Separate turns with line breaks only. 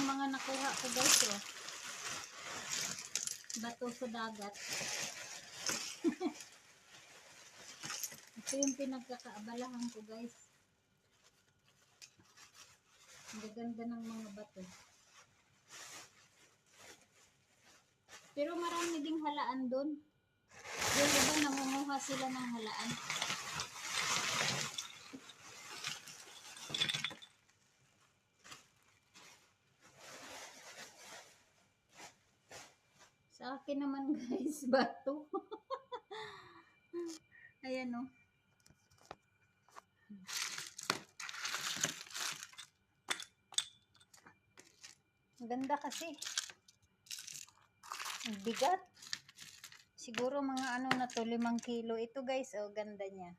mga nakuha ko guys, oh. Bato sa dagat. Ito yung pinagkakaabalahan ko guys. Ang gaganda ng mga bato. Pero marami ding halaan doon. Yung iba nangunguha sila ng halaan. Sa akin naman guys, bato. Ayan o. Ganda kasi. Ang bigat. Siguro mga ano na to, 5 kilo. Ito guys, oh, ganda niya.